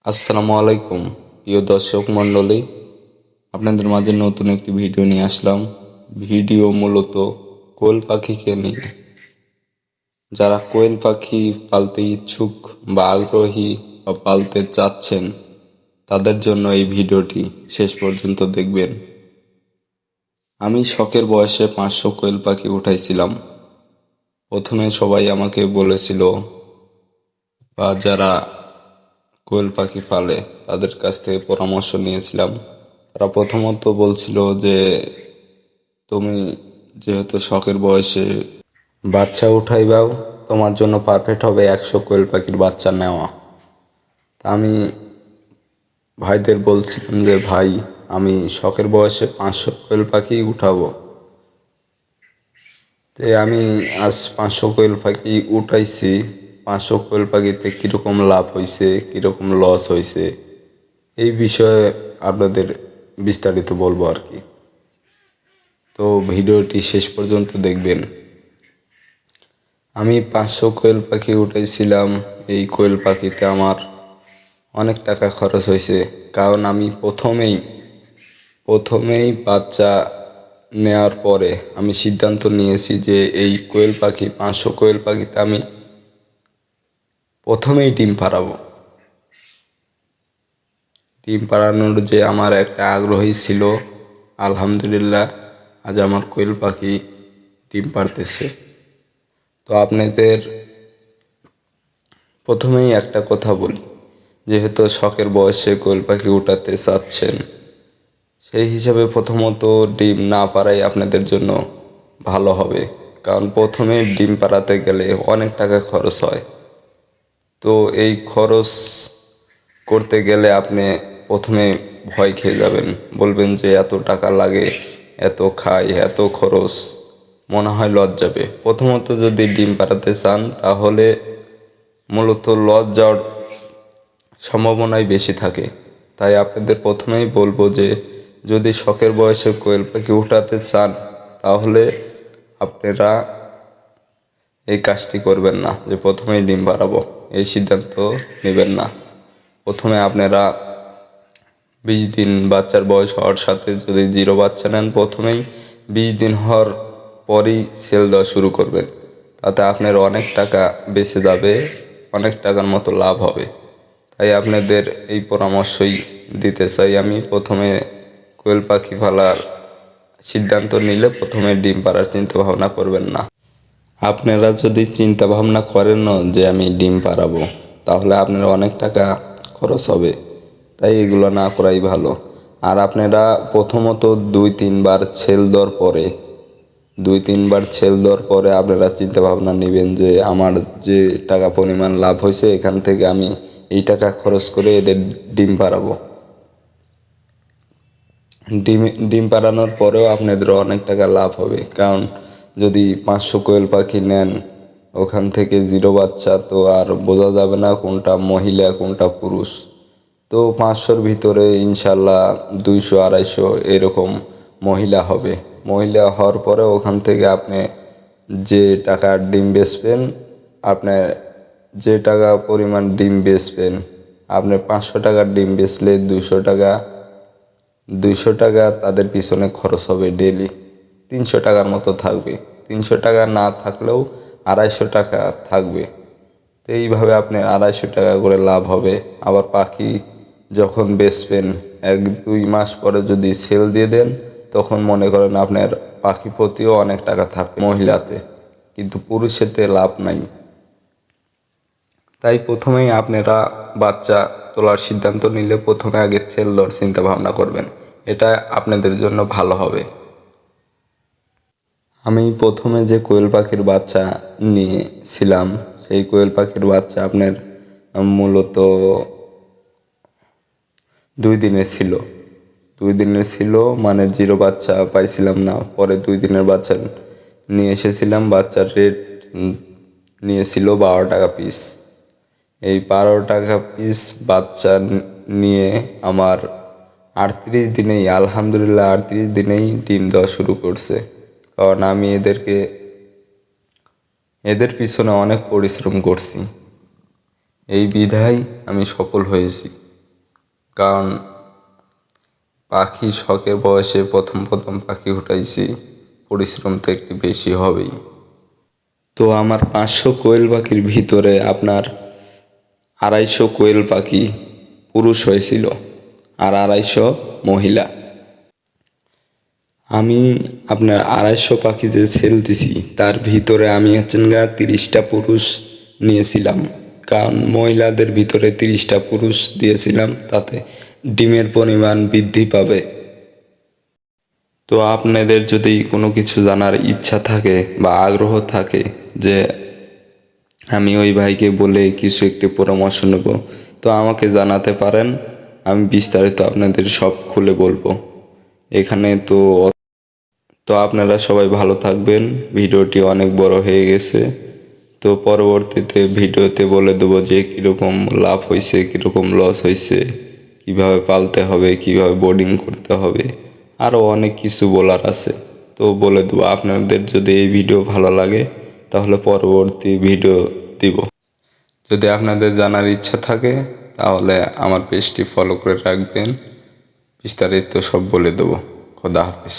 আসসালামু আলাইকুম প্রিয় দর্শক মণ্ডলী, আপনাদের মাঝে নতুন একটি ভিডিও নিয়ে আসলাম। ভিডিও মূলত কোয়েল পাখিকে নিয়ে। যারা কোয়েল পাখি পালতে ইচ্ছুক বা আগ্রহী বা পালতে চাচ্ছেন, তাদের জন্য এই ভিডিওটি শেষ পর্যন্ত দেখবেন। আমি শখের বয়সে 500 কোয়েল পাখি উঠাইছিলাম। প্রথমে সবাই আমাকে বলেছিল, বা যারা কোয়েল পাখি পালে তাদের কাছ থেকে পরামর্শ নিয়েছিলাম। তারা প্রথমত বলছিল যে, তুমি যেহেতু শখের বয়সে বাচ্চা উঠাইবাও, তোমার জন্য পারফেক্ট হবে 100 কোয়েল পাখির বাচ্চা নেওয়া। তা আমি ভাইদের বলছিলাম যে, ভাই আমি শখের বয়সে 500 কোয়েল পাখি উঠাবো। তো আমি আজ 500 কোয়েল পাখি উঠাইছি। 500 কোয়েল পাখিতে কীরকম লাভ হয়েছে, কীরকম লস হয়েছে, এই বিষয়ে আপনাদের বিস্তারিত বলবো আর কি। তো ভিডিওটি শেষ পর্যন্ত দেখবেন। আমি 500 কোয়েল পাখি উঠাইছিলাম। এই কোয়েল পাখিতে আমার অনেক টাকা খরচ হয়েছে, কারণ আমি প্রথমেই বাচ্চা নেওয়ার পরে আমি সিদ্ধান্ত নিয়েছি যে এই কোয়েল পাখি 500 কোয়েল পাখিতে আমি প্রথমেই ডিম পাড়াবো। ডিম পাড়ানোর যে আমার একটা আগ্রহী ছিল, আলহামদুলিল্লাহ আজ আমার কোয়েল পাখি ডিম পাড়তেছে। তো আপনাদের প্রথমেই একটা কথা বলি, যেহেতু শখের বয়সে কোয়েল পাখি উঠাতে চাচ্ছেন, সেই হিসাবে প্রথমত ডিম না পাড়াই আপনাদের জন্য ভালো হবে। কারণ প্রথমে ডিম পাড়াতে গেলে অনেক টাকা খরচ হয়। তো এই খরচ করতে গেলে আপনি প্রথমে ভয় খেয়ে যাবেন, বলবেন যে এত টাকা লাগে, এত খাই, এত খরচ, মনে হয় লস যাবে। প্রথমত যদি ডিম পাড়াতে চান তাহলে মূলত লস যাওয়ার সম্ভাবনাই বেশি থাকে। তাই আপনাদের প্রথমেই বলবো যে, যদি শখের বয়সে কোয়েল পাখি উঠাতে চান তাহলে আপনারা এই কাজটি করবেন না যে প্রথমেই ডিম পাড়াবো, এই সিদ্ধান্ত নেবেন না। প্রথমে আপনারা 20 দিন বাচ্চার বয়স হওয়ার সাথে যদি জিরো বাচ্চা নেন, প্রথমেই 20 দিন হওয়ার পরই সেল দেওয়া শুরু করবেন। তাতে আপনার অনেক টাকা বেঁচে যাবে, অনেক টাকার মতো লাভ হবে। তাই আপনাদের এই পরামর্শই দিতে চাই আমি। প্রথমে কোয়েল পাখি পালার সিদ্ধান্ত নিলে প্রথমে ডিম পাড়ার চিন্তা ভাবনা করবেন না। আপনারা যদি চিন্তা ভাবনা করেন যে আমি ডিম পাড়াবো, তাহলে আপনার অনেক টাকা খরচ হবে। তাই এগুলো না করাই ভালো। আর আপনারা প্রথমত 2-3 বার ছেল দেওয়ার পরে আপনারা চিন্তা ভাবনা নেবেন যে আমার যে টাকা পরিমাণ লাভ হয়েছে, এখান থেকে আমি এই টাকা খরচ করে এদের ডিম পাড়াবো। ডিম পাড়ানোর পরেও আপনাদের অনেক টাকা লাভ হবে। কারণ যদি 500 কোয়েল পাখি নেন, ওখান থেকে জিরো বাচ্চা, তো আর বোঝা যাবে না কোনটা মহিলা কোনটা পুরুষ। তো 500-র ভিতরে ইনশাল্লাহ 200-250 এরকম মহিলা হবে। মহিলা হওয়ার পরে ওখান থেকে আপনি যে টাকার ডিম বেচবেন, আপনার যে টাকা পরিমাণ ডিম বেচবেন, আপনি 500 টাকার ডিম বেচলে 200 টাকা তাদের পিছনে খরচ হবে ডেলি। 300 টাকার মতো থাকবে। 300 টাকা না থাকলেও 250 টাকা থাকবে। তো এইভাবে আপনার 250 টাকা করে লাভ হবে। আবার পাখি যখন বেচবেন 1-2 মাস পরে যদি সেল দিয়ে দেন, তখন মনে করেন আপনার পাখি প্রতিও অনেক টাকা থাকবে মহিলাতে, কিন্তু পুরুষেতে লাভ নাই। তাই প্রথমেই আপনারা বাচ্চা তোলার সিদ্ধান্ত নিলে প্রথমে আগে সেল দেওয়ার চিন্তা ভাবনা করবেন। এটা আপনাদের জন্য ভালো হবে। আমি প্রথমে যে কোয়েল পাখির বাচ্চা নিয়েছিলাম, সেই কোয়েল পাখির বাচ্চা আপনার মূলত 2 দিনের ছিল। 2 দিনের ছিল মানে জিরো বাচ্চা পাইছিলাম না। পরে 2 দিনের বাচ্চা নিয়ে এসেছিলাম। বাচ্চার রেট নিয়েছিল 12 টাকা পিস। এই 12 টাকা পিস বাচ্চা নিয়ে আমার 38 দিনেই, আলহামদুলিল্লাহ 38 দিনেই ডিম দেওয়া শুরু করছে। কারণ আমি এদের পিছনে অনেক পরিশ্রম করছি, এই বিধায় আমি সফল হয়েছি। কারণ পাখি শখের বয়সে প্রথম প্রথম পাখি উঠাইছি, পরিশ্রম তো একটু বেশি হবেই। তো আমার 500 কোয়েল পাখির ভিতরে আপনার 250 কোয়েল পাখি পুরুষ হয়েছিল আর 250 মহিলা। আমি আপনার 250 পাখি যে ছেল দিছি তার ভিতরে আমি 30টা পুরুষ নিয়েছিলাম, কারণ মহিলাদের ভিতরে 30টা পুরুষ দিয়েছিলাম, তাতে ডিমের পরিমাণ বৃদ্ধি পাবে। তো আপনাদের যদি কোনো কিছু জানার ইচ্ছা থাকে বা আগ্রহ থাকে যে আমি ওই ভাইকে বলে কিছু একটি পরামর্শ নেব, তো আমাকে জানাতে পারেন, আমি বিস্তারিত আপনাদের সব খুলে বলবো এখানে। তো আপনারা সবাই ভালো থাকবেন। ভিডিওটি অনেক বড় হয়ে গেছে, তো পরবর্তীতে ভিডিওতে বলে দেবো যে কীরকম লাভ হয়েছে, কীরকম লস হয়েছে, কীভাবে পালতে হবে, কীভাবে বোর্ডিং করতে হবে, আরও অনেক কিছু বলার আছে, তো বলে দেবো। আপনাদের যদি এই ভিডিও ভালো লাগে তাহলে পরবর্তী ভিডিও দিব। যদি আপনাদের জানার ইচ্ছা থাকে তাহলে আমার পেজটি ফলো করে রাখবেন, বিস্তারিত সব বলে দেবো। খোদা হাফেজ।